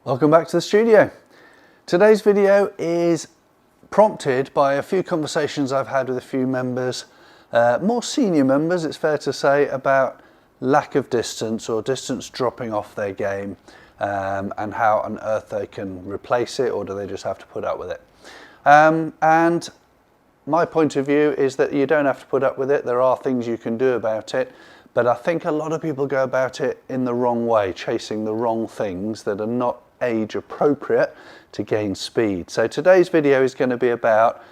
Welcome back to the studio. Today's video is prompted by a few conversations I've had with a few members, more senior members it's fair to say, about lack of distance or distance dropping off their game, and how on earth they can replace it, or do they just have to put up with it. And my point of view is that you don't have to put up with it. There are things you can do about it. But I think a lot of people go about it in the wrong way, chasing the wrong things that are not age appropriate to gain speed. So today's video is going to be about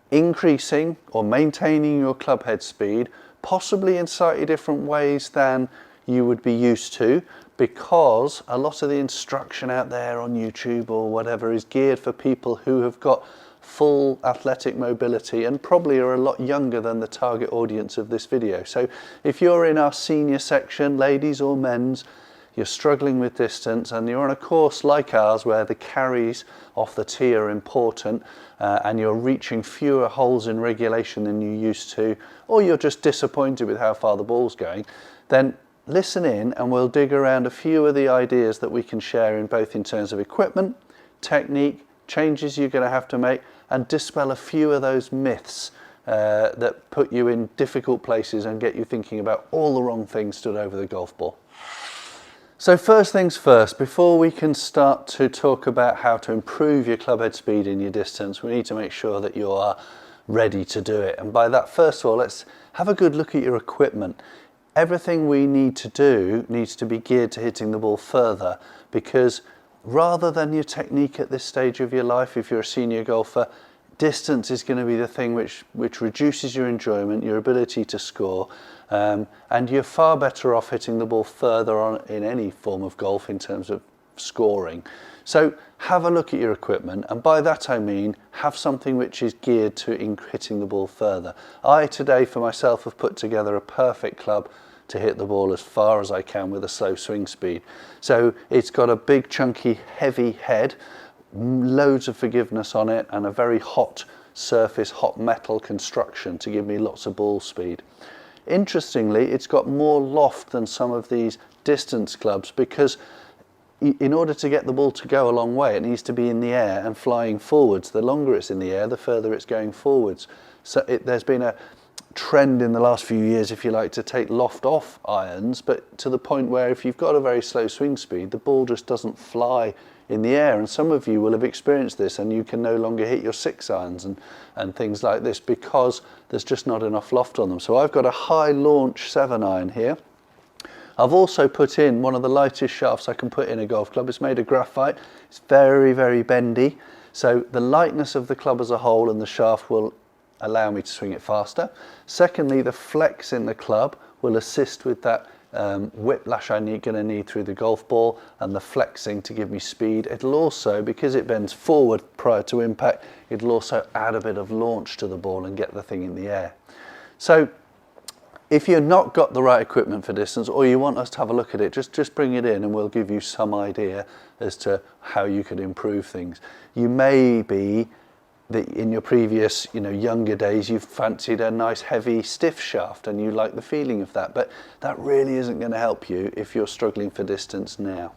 increasing or maintaining your club head speed, possibly in slightly different ways than you would be used to, because a lot of the instruction out there on YouTube or whatever is geared for people who have got full athletic mobility and probably are a lot younger than the target audience of this video. So if you're in our senior section, ladies or men's, you're struggling with distance and you're on a course like ours where the carries off the tee are important, and you're reaching fewer holes in regulation than you used to, or you're just disappointed with how far the ball's going, then listen in and we'll dig around a few of the ideas that we can share in both in terms of equipment, technique, changes you're going to have to make, and dispel a few of those myths that put you in difficult places and get you thinking about all the wrong things stood over the golf ball. So first things first, before we can start to talk about how to improve your club head speed in your distance, we need to make sure that you are ready to do it. And by that, first of all, let's have a good look at your equipment. Everything we need to do needs to be geared to hitting the ball further, because rather than your technique at this stage of your life, if you're a senior golfer, distance is going to be the thing which reduces your enjoyment, your ability to score, and you're far better off hitting the ball further on in any form of golf in terms of scoring. So have a look at your equipment, and by that I mean have something which is geared to hitting the ball further. I today for myself have put together a perfect club to hit the ball as far as I can with a slow swing speed. So it's got a big chunky heavy head, loads of forgiveness on it, and a very hot surface, hot metal construction to give me lots of ball speed. Interestingly, it's got more loft than some of these distance clubs, because in order to get the ball to go a long way, it needs to be in the air and flying forwards. The longer it's in the air, the further it's going forwards. So there's been a trend in the last few years, if you like, to take loft off irons, but to the point where if you've got a very slow swing speed, the ball just doesn't fly in the air. And some of you will have experienced this, and you can no longer hit your 6 irons and things like this because there's just not enough loft on them. So I've got a high launch 7 iron here. I've also put in one of the lightest shafts I can put in a golf club. It's made of graphite. It's very, very bendy. So the lightness of the club as a whole and the shaft will allow me to swing it faster. Secondly, the flex in the club will assist with that whiplash I'm going to need through the golf ball, and the flexing to give me speed. It'll also, because it bends forward prior to impact, it'll also add a bit of launch to the ball and get the thing in the air. So if you've not got the right equipment for distance, or you want us to have a look at it, just bring it in and we'll give you some idea as to how you could improve things. You may be that in your previous, younger days, you've fancied a nice heavy stiff shaft and you like the feeling of that, but that really isn't going to help you if you're struggling for distance now.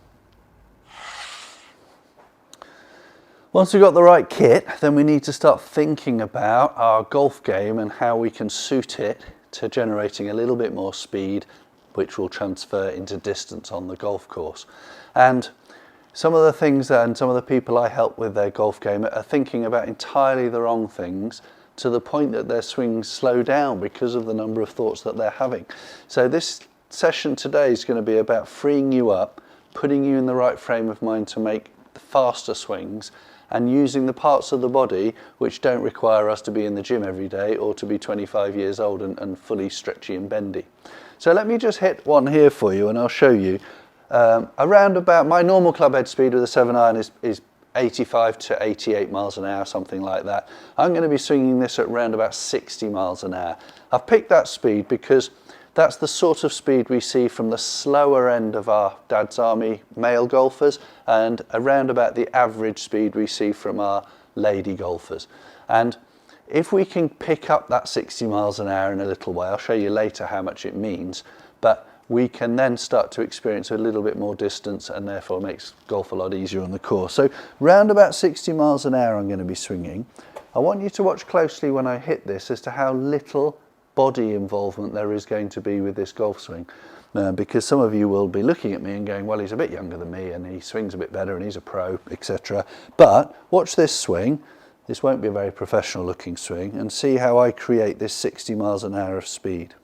Once we've got the right kit, then we need to start thinking about our golf game and how we can suit it to generating a little bit more speed, which will transfer into distance on the golf course. And some of the things and some of the people I help with their golf game are thinking about entirely the wrong things, to the point that their swings slow down because of the number of thoughts that they're having. So this session today is going to be about freeing you up, putting you in the right frame of mind to make the faster swings, and using the parts of the body which don't require us to be in the gym every day or to be 25 years old and fully stretchy and bendy. So let me just hit one here for you and I'll show you. Around about my normal club head speed with a 7 iron is 85 to 88 miles an hour, something like that. I'm going to be swinging this at around about 60 miles an hour. I've picked that speed because that's the sort of speed we see from the slower end of our Dad's Army male golfers, and around about the average speed we see from our lady golfers. And if we can pick up that 60 miles an hour in a little way, I'll show you later how much it means, but we can then start to experience a little bit more distance, and therefore makes golf a lot easier on the course. So round about 60 miles an hour I'm going to be swinging. I want you to watch closely when I hit this as to how little body involvement there is going to be with this golf swing. Because some of you will be looking at me and going, well, he's a bit younger than me and he swings a bit better and he's a pro, etc. But watch this swing. This won't be a very professional looking swing, and see how I create this 60 miles an hour of speed.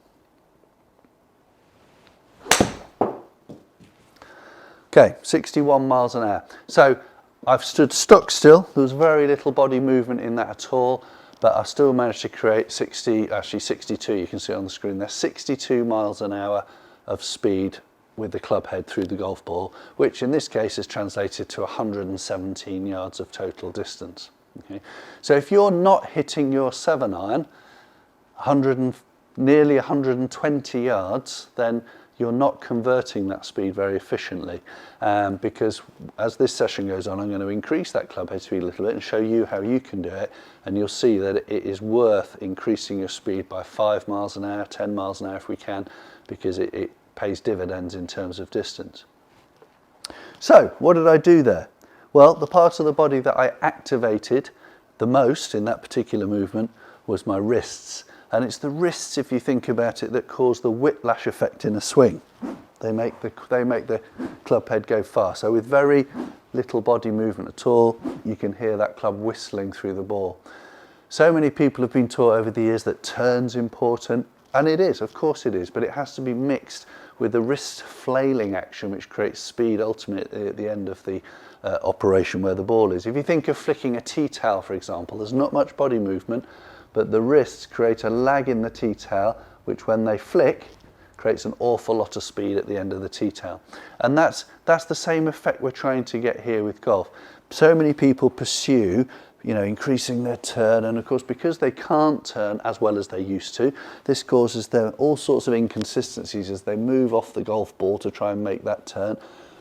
Okay, 61 miles an hour. So I've stood stock still. There was very little body movement in that at all, but I still managed to create 62, you can see on the screen there, 62 miles an hour of speed with the club head through the golf ball, which in this case is translated to 117 yards of total distance. Okay. So if you're not hitting your 7-iron nearly 120 yards, then you're not converting that speed very efficiently, because as this session goes on, I'm going to increase that club head speed a little bit and show you how you can do it, and you'll see that it is worth increasing your speed by 5 miles an hour, 10 miles an hour if we can, because it pays dividends in terms of distance. So what did I do there? Well, the part of the body that I activated the most in that particular movement was my wrists. And it's the wrists, if you think about it, that cause the whiplash effect in a swing. They make the club head go far. So with very little body movement at all, you can hear that club whistling through the ball. So many people have been taught over the years that turn's important, and it is, of course it is, but it has to be mixed with the wrist flailing action, which creates speed ultimately at the end of the operation where the ball is. If you think of flicking a tea towel, for example, there's not much body movement, but the wrists create a lag in the tea towel, which when they flick, creates an awful lot of speed at the end of the tea towel. And that's the same effect we're trying to get here with golf. So many people pursue, increasing their turn, and of course, because they can't turn as well as they used to, this causes them all sorts of inconsistencies as they move off the golf ball to try and make that turn.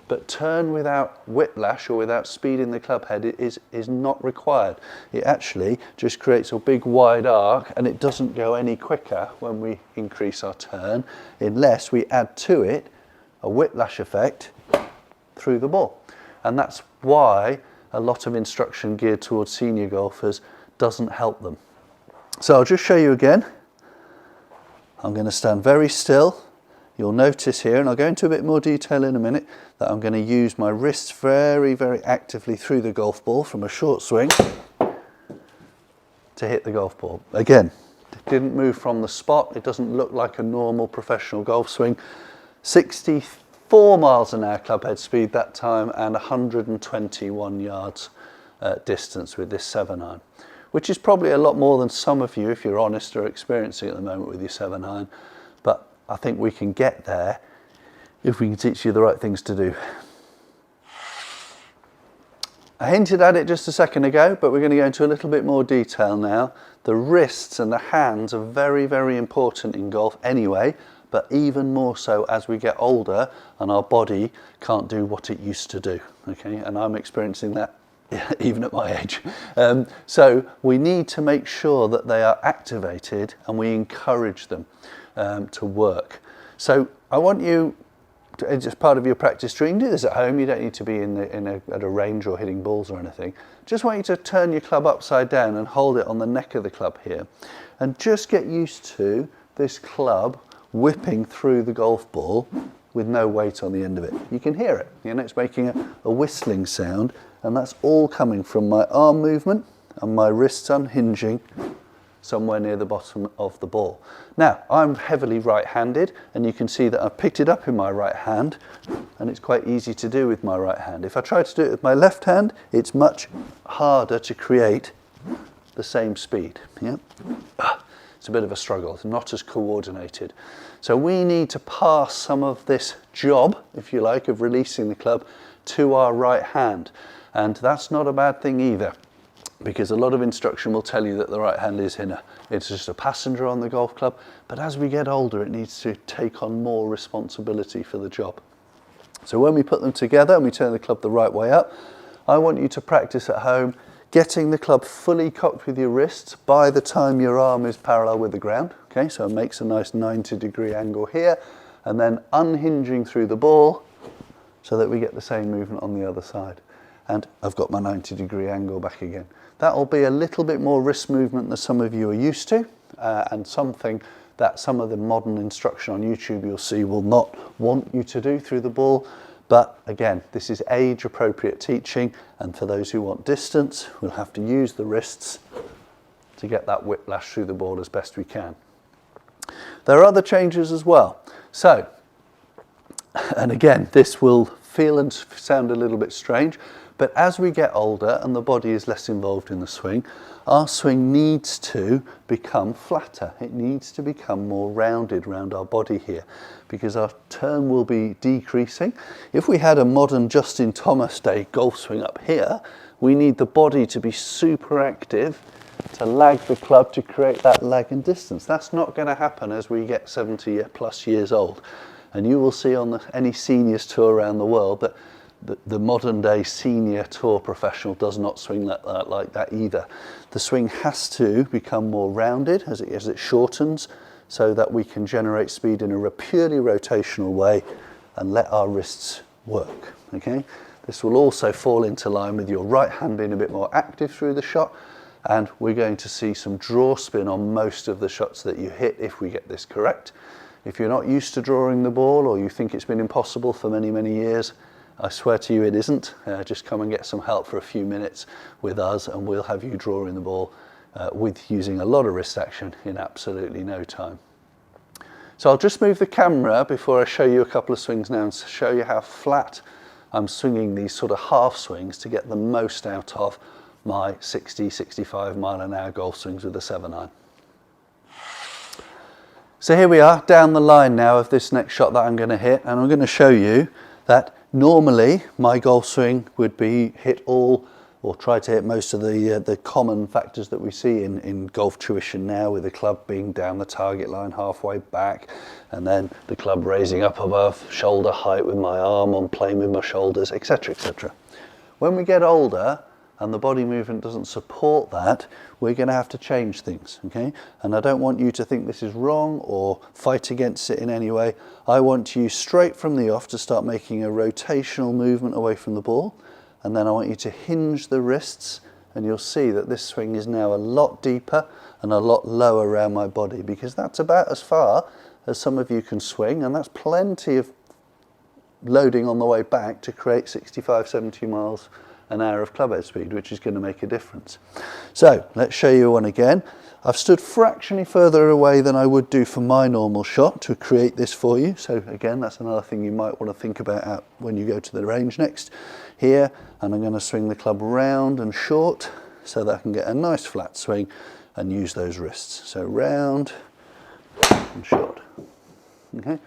But turn without whiplash or without speed in the club head is not required. It actually just creates a big wide arc, and it doesn't go any quicker when we increase our turn unless we add to it a whiplash effect through the ball. And that's why a lot of instruction geared towards senior golfers doesn't help them. So I'll just show you again. I'm going to stand very still. You'll notice here, and I'll go into a bit more detail in a minute, that I'm going to use my wrists very, very actively through the golf ball from a short swing to hit the golf ball. Again, it didn't move from the spot. It doesn't look like a normal professional golf swing. 64 miles an hour club head speed that time, and 121 yards distance with this 7-iron, which is probably a lot more than some of you, if you're honest, are experiencing at the moment with your 7-iron. But I think we can get there if we can teach you the right things to do. I hinted at it just a second ago, but we're going to go into a little bit more detail now. The wrists and the hands are very, very important in golf anyway, but even more so as we get older and our body can't do what it used to do. Okay, and I'm experiencing that even at my age. So we need to make sure that they are activated and we encourage them to work. So I want you, as part of your practice training, do this at home. You don't need to be at a range or hitting balls or anything. Just want you to turn your club upside down and hold it on the neck of the club here. And just get used to this club whipping through the golf ball with no weight on the end of it. You can hear it, it's making a whistling sound, and that's all coming from my arm movement and my wrists unhinging somewhere near the bottom of the ball. Now, I'm heavily right-handed, and you can see that I've picked it up in my right hand, and it's quite easy to do with my right hand. If I try to do it with my left hand, it's much harder to create the same speed. Yeah? It's a bit of a struggle. It's not as coordinated. So we need to pass some of this job, if you like, of releasing the club to our right hand. And that's not a bad thing either, because a lot of instruction will tell you that the right hand is it's just a passenger on the golf club. But as we get older, it needs to take on more responsibility for the job. So when we put them together and we turn the club the right way up, I want you to practice at home getting the club fully cocked with your wrists by the time your arm is parallel with the ground. Okay, so it makes a nice 90-degree angle here, and then unhinging through the ball so that we get the same movement on the other side. And I've got my 90-degree angle back again. That will be a little bit more wrist movement than some of you are used to, and something that some of the modern instruction on YouTube you'll see will not want you to do through the ball. But again, this is age appropriate teaching, and for those who want distance, we'll have to use the wrists to get that whiplash through the ball as best we can. There are other changes as well. So, and again, this will feel and sound a little bit strange, but as we get older and the body is less involved in the swing, our swing needs to become flatter. It needs to become more rounded around our body here, because our turn will be decreasing. If we had a modern Justin Thomas day golf swing up here, we need the body to be super active to lag the club to create that lag and distance. That's not going to happen as we get 70 plus years old. And you will see on any seniors tour around the world that the modern day senior tour professional does not swing like that either. The swing has to become more rounded as it shortens, so that we can generate speed in a purely rotational way and let our wrists work. Okay? This will also fall into line with your right hand being a bit more active through the shot, and we're going to see some draw spin on most of the shots that you hit if we get this correct. If you're not used to drawing the ball, or you think it's been impossible for many, many years, I swear to you it isn't. Just come and get some help for a few minutes with us, and we'll have you drawing the ball with using a lot of wrist action in absolutely no time. So I'll just move the camera before I show you a couple of swings now and show you how flat I'm swinging these sort of half swings to get the most out of my 60, 65 mile an hour golf swings with a 7-iron. So here we are down the line now of this next shot that I'm going to hit, and I'm going to show you that normally my golf swing would be hit all, or try to hit most of the common factors that we see in golf tuition now, with the club being down the target line halfway back, and then the club raising up above shoulder height with my arm on plane with my shoulders, etc, etc. When we get older and the body movement doesn't support that, we're going to have to change things, okay? And I don't want you to think this is wrong or fight against it in any way. I want you straight from the off to start making a rotational movement away from the ball, and then I want you to hinge the wrists, and you'll see that this swing is now a lot deeper and a lot lower around my body, because that's about as far as some of you can swing, and that's plenty of loading on the way back to create 65, 70 miles an hour of clubhead speed, which is going to make a difference. So let's show you one again. I've stood fractionally further away than I would do for my normal shot to create this for you. So again, that's another thing you might want to think about when you go to the range next. Here, and I'm going to swing the club round and short so that I can get a nice flat swing and use those wrists. So round and short. Okay.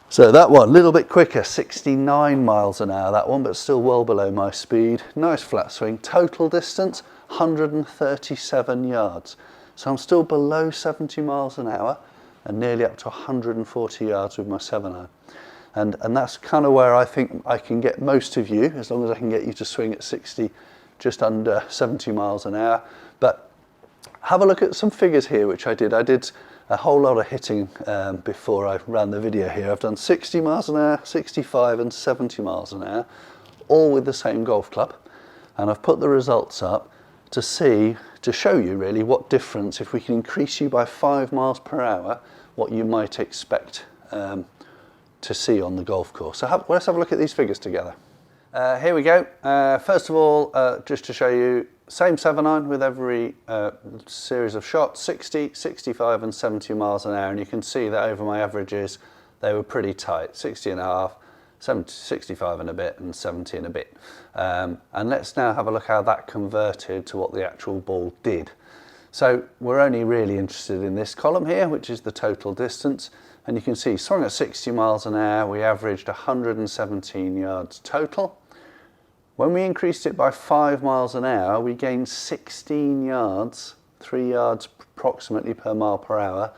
So that one, a little bit quicker, 69 miles an hour that one, but still well below my speed. Nice flat swing. Total distance, 137 yards. So I'm still below 70 miles an hour and nearly up to 140 yards with my 7-iron. And that's kind of where I think I can get most of you, as long as I can get you to swing at 60, just under 70 miles an hour. But have a look at some figures here, which I did. I did a whole lot of hitting before I ran the video here. I've done 60 miles an hour, 65 and 70 miles an hour, all with the same golf club. And I've put the results up to show you really what difference, if we can increase you by 5 miles per hour, what you might expect to see on the golf course. So let's have a look at these figures together. Here we go. First of all, just to show you, same 7-iron with every series of shots, 60, 65 and 70 miles an hour, and you can see that over my averages they were pretty tight, 60 and a half, 70, 65 and a bit and 70 and a bit. And let's now have a look how that converted to what the actual ball did. So we're only really interested in this column here, which is the total distance, and you can see swung at 60 miles an hour, we averaged 117 yards total. When we increased it by 5 miles an hour, we gained 16 yards, 3 yards approximately per mile per hour,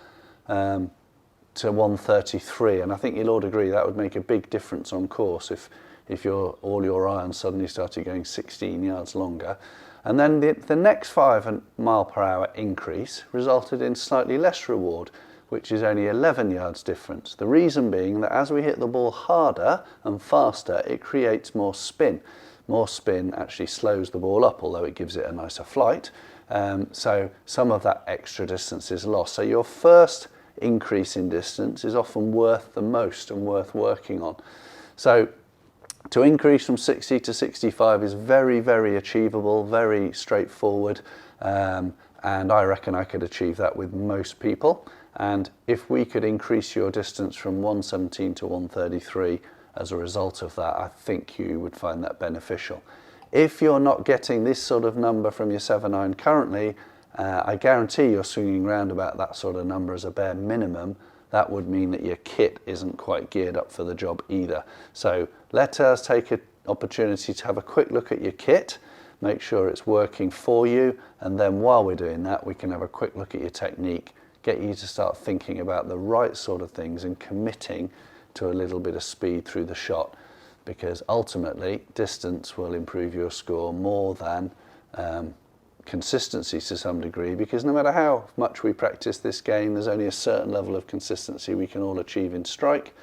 to 133. And I think you'll all agree that would make a big difference on course if all your irons suddenly started going 16 yards longer. And then the next 5 mile per hour increase resulted in slightly less reward. which is only 11 yards difference. The reason being that as we hit the ball harder and faster, it creates more spin. More spin actually slows the ball up, although it gives it a nicer flight. So some of that extra distance is lost. So your first increase in distance is often worth the most and worth working on. So to increase from 60 to 65 is very, very achievable, very straightforward. And I reckon I could achieve that with most people. And if we could increase your distance from 117 to 133 as a result of that, I think you would find that beneficial. If you're not getting this sort of number from your 7-iron currently, I guarantee you're swinging around about that sort of number as a bare minimum. That would mean that your kit isn't quite geared up for the job either. So let us take an opportunity to have a quick look at your kit, make sure it's working for you, and then while we're doing that, we can have a quick look at your technique, get you to start thinking about the right sort of things and committing to a little bit of speed through the shot, because ultimately distance will improve your score more than consistency to some degree, because no matter how much we practice this game, there's only a certain level of consistency we can all achieve in strike.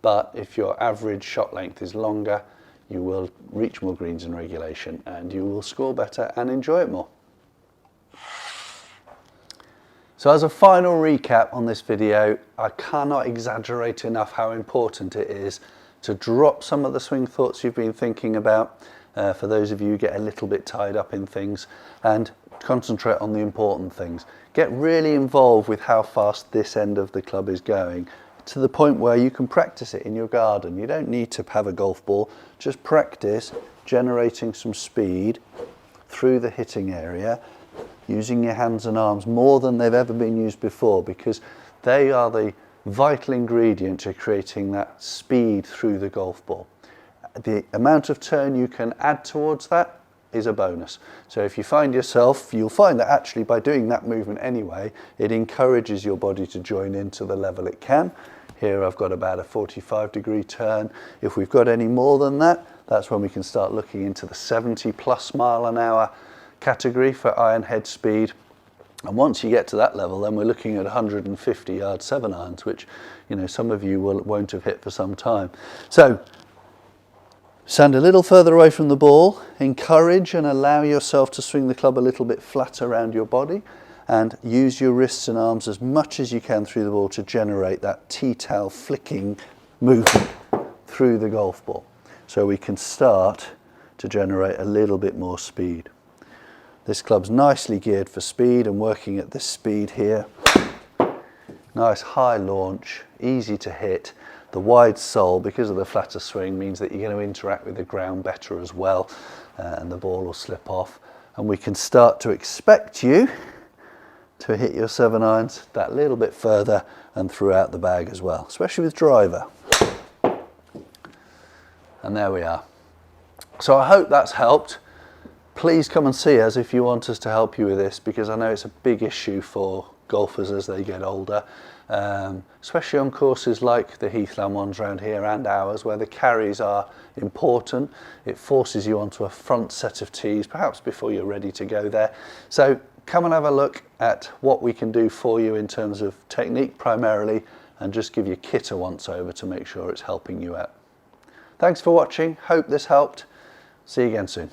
But if your average shot length is longer, you will reach more greens in regulation and you will score better and enjoy it more. So as a final recap on this video, I cannot exaggerate enough how important it is to drop some of the swing thoughts you've been thinking about, for those of you who get a little bit tied up in things, and concentrate on the important things. Get really involved with how fast this end of the club is going, to the point where you can practice it in your garden. You don't need to have a golf ball, just practice generating some speed through the hitting area, using your hands and arms more than they've ever been used before, because they are the vital ingredient to creating that speed through the golf ball. The amount of turn you can add towards that is a bonus. So if you find yourself, you'll find that actually by doing that movement anyway, it encourages your body to join into the level it can. Here I've got about a 45-degree turn. If we've got any more than that, that's when we can start looking into the 70+ mile/hour category for iron head speed. And once you get to that level, then we're looking at 150-yard 7-irons, which, you know, some of you won't have hit for some time. So stand a little further away from the ball, encourage and allow yourself to swing the club a little bit flat around your body, and use your wrists and arms as much as you can through the ball to generate that tea towel flicking movement through the golf ball. So we can start to generate a little bit more speed. This club's nicely geared for speed and working at this speed here. Nice high launch, easy to hit. The wide sole, because of the flatter swing, means that you're going to interact with the ground better as well, and the ball will slip off. And we can start to expect you to hit your 7-irons that little bit further and throughout the bag as well, especially with driver. And there we are. So I hope that's helped. Please come and see us if you want us to help you with this, because I know it's a big issue for golfers as they get older, especially on courses like the Heathland ones around here and ours, where the carries are important. It forces you onto a front set of tees, perhaps before you're ready to go there. So come and have a look at what we can do for you in terms of technique primarily, and just give your kit a once over to make sure it's helping you out. Thanks for watching. Hope this helped. See you again soon.